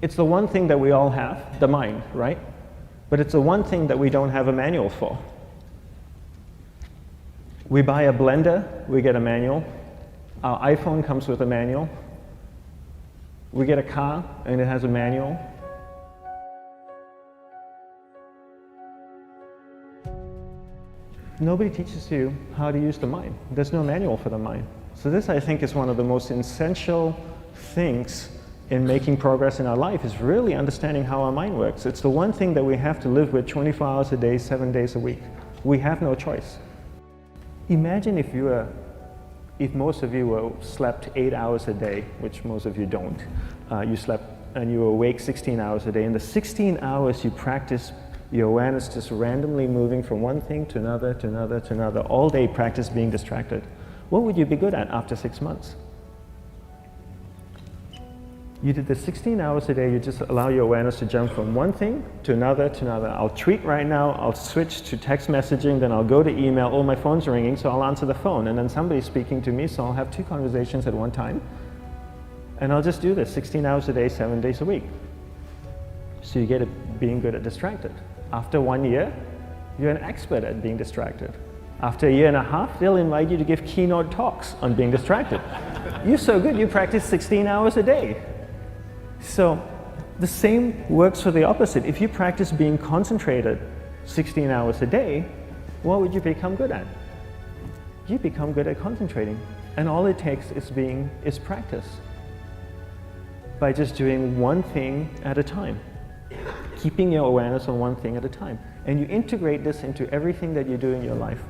It's the one thing that we all have, the mind, right? But it's the one thing that we don't have a manual for. We buy a blender, we get a manual. Our iPhone comes with a manual. We get a car and it has a manual. Nobody teaches you how to use the mind. There's no manual for the mind. So this, I think, is one of the most essential things in making progress in our life, is really understanding how our mind works. It's the one thing that we have to live with 24 hours a day, 7 days a week. We have no choice. Imagine if most of you slept 8 hours a day, which most of you don't. You slept and you were awake 16 hours a day. In the 16 hours you practice your awareness just randomly moving from one thing to another, to another, to another, all day practice being distracted. What would you be good at after 6 months? You did the 16 hours a day, you just allow your awareness to jump from one thing to another to another. I'll tweet right now, I'll switch to text messaging, then I'll go to email. Oh, my phone's ringing, so I'll answer the phone. And then somebody's speaking to me, so I'll have 2 conversations at one time. And I'll just do this 16 hours a day, 7 days a week. So you get it being good at distracted. After 1 year, you're an expert at being distracted. After a year and a half, they'll invite you to give keynote talks on being distracted. You're so good, you practice 16 hours a day. So the same works for the opposite. If you practice being concentrated 16 hours a day, what would you become good at? You become good at concentrating. And all it takes is practice. By just doing one thing at a time. Keeping your awareness on one thing at a time. And you integrate this into everything that you do in your life.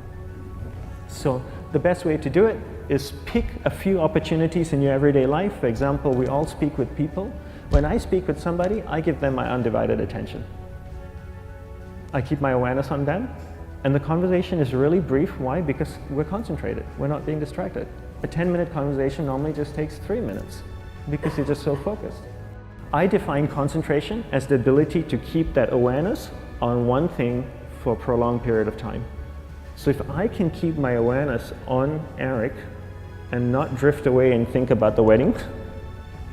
So the best way to do it is pick a few opportunities in your everyday life. For example, we all speak with people. When I speak with somebody, I give them my undivided attention. I keep my awareness on them, and the conversation is really brief. Why? Because we're concentrated. We're not being distracted. A 10-minute conversation normally just takes 3 minutes because you're just so focused. I define concentration as the ability to keep that awareness on one thing for a prolonged period of time. So if I can keep my awareness on Eric and not drift away and think about the wedding,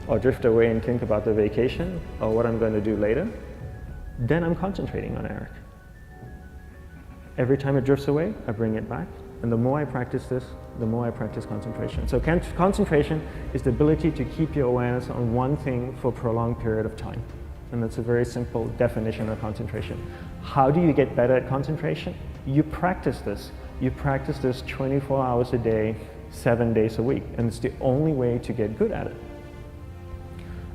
or drift away and think about the vacation, or what I'm going to do later, then I'm concentrating on Eric. Every time it drifts away, I bring it back. And the more I practice this, the more I practice concentration. So concentration is the ability to keep your awareness on one thing for a prolonged period of time. And that's a very simple definition of concentration. How do you get better at concentration? You practice this. You practice this 24 hours a day, 7 days a week. And it's the only way to get good at it.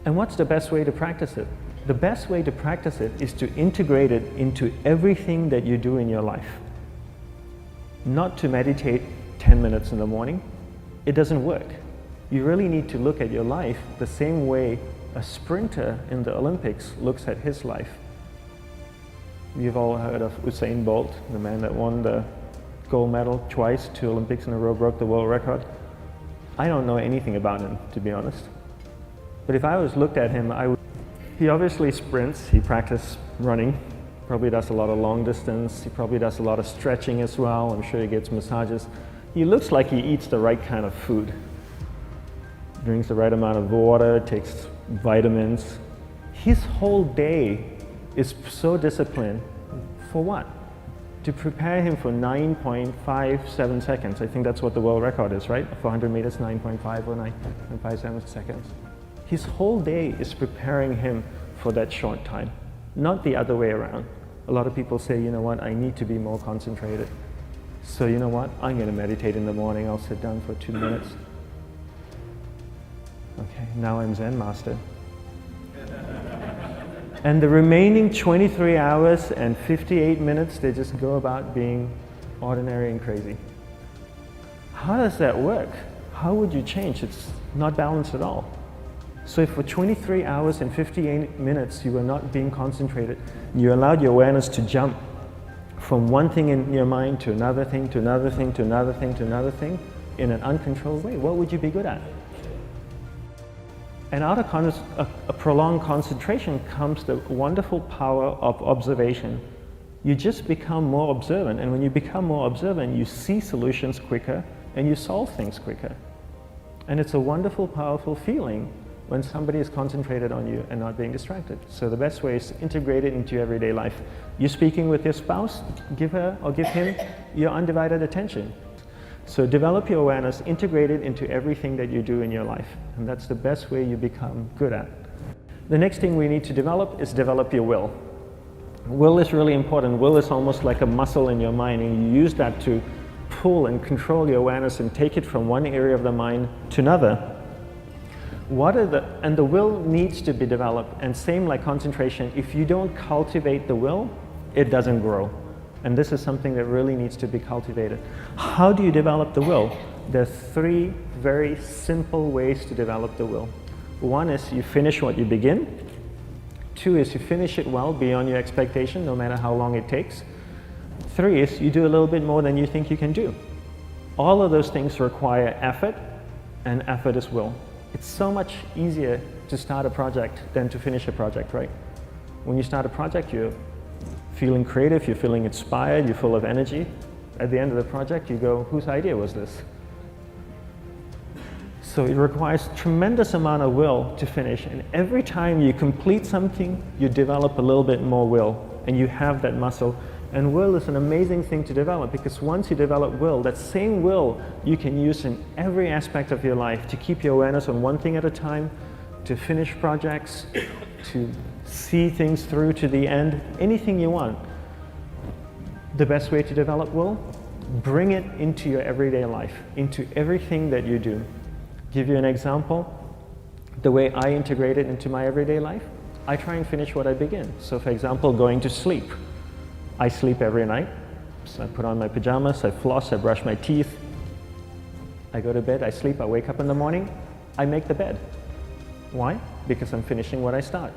And what's the best way to practice it? The best way to practice it is to integrate it into everything that you do in your life. Not to meditate 10 minutes in the morning. It doesn't work. You really need to look at your life the same way a sprinter in the Olympics looks at his life. You've all heard of Usain Bolt, the man that won the gold medal twice, 2 Olympics in a row, broke the world record. I don't know anything about him, to be honest. But if I was looked at him, he obviously sprints, he practices running, probably does a lot of long distance, he probably does a lot of stretching as well, I'm sure he gets massages. He looks like he eats the right kind of food. Drinks the right amount of water, takes vitamins. His whole day is so disciplined. For what? To prepare him for 9.57 seconds. I think that's what the world record is, right? For 100 meters, 9.5 or 9.57 seconds. His whole day is preparing him for that short time, not the other way around. A lot of people say, you know what, I need to be more concentrated. So you know what, I'm going to meditate in the morning, I'll sit down for 2 minutes. Okay, now I'm Zen master. And the remaining 23 hours and 58 minutes, they just go about being ordinary and crazy. How does that work? How would you change? It's not balanced at all. So if for 23 hours and 58 minutes you were not being concentrated, you allowed your awareness to jump from one thing in your mind to another thing, to another thing, to another thing, to another thing, in an uncontrolled way, what would you be good at? And out of a prolonged concentration comes the wonderful power of observation. You just become more observant, and when you become more observant, you see solutions quicker and you solve things quicker. And it's a wonderful, powerful feeling when somebody is concentrated on you and not being distracted. So the best way is to integrate it into your everyday life. You're speaking with your spouse, give her or give him your undivided attention. So develop your awareness, integrate it into everything that you do in your life. And that's the best way you become good at. The next thing we need to develop is develop your will. Will is really important. Will is almost like a muscle in your mind, and you use that to pull and control your awareness and take it from one area of the mind to another. And the will needs to be developed, and same like concentration, if you don't cultivate the will, it doesn't grow. And this is something that really needs to be cultivated. How do you develop the will? There's 3 very simple ways to develop the will. 1 is you finish what you begin. 2 is you finish it well beyond your expectation, no matter how long it takes. 3 is you do a little bit more than you think you can do. All of those things require effort, and effort is will. It's so much easier to start a project than to finish a project, right? When you start a project, you're feeling creative, you're feeling inspired, you're full of energy. At the end of the project, you go, whose idea was this? So it requires tremendous amount of will to finish, and every time you complete something, you develop a little bit more will, and you have that muscle. And will is an amazing thing to develop, because once you develop will, that same will you can use in every aspect of your life to keep your awareness on one thing at a time, to finish projects, to see things through to the end, anything you want. The best way to develop will, bring it into your everyday life, into everything that you do. Give you an example, the way I integrate it into my everyday life, I try and finish what I begin. So for example, going to sleep. I sleep every night, so I put on my pajamas, I floss, I brush my teeth, I go to bed, I sleep, I wake up in the morning, I make the bed. Why? Because I'm finishing what I start.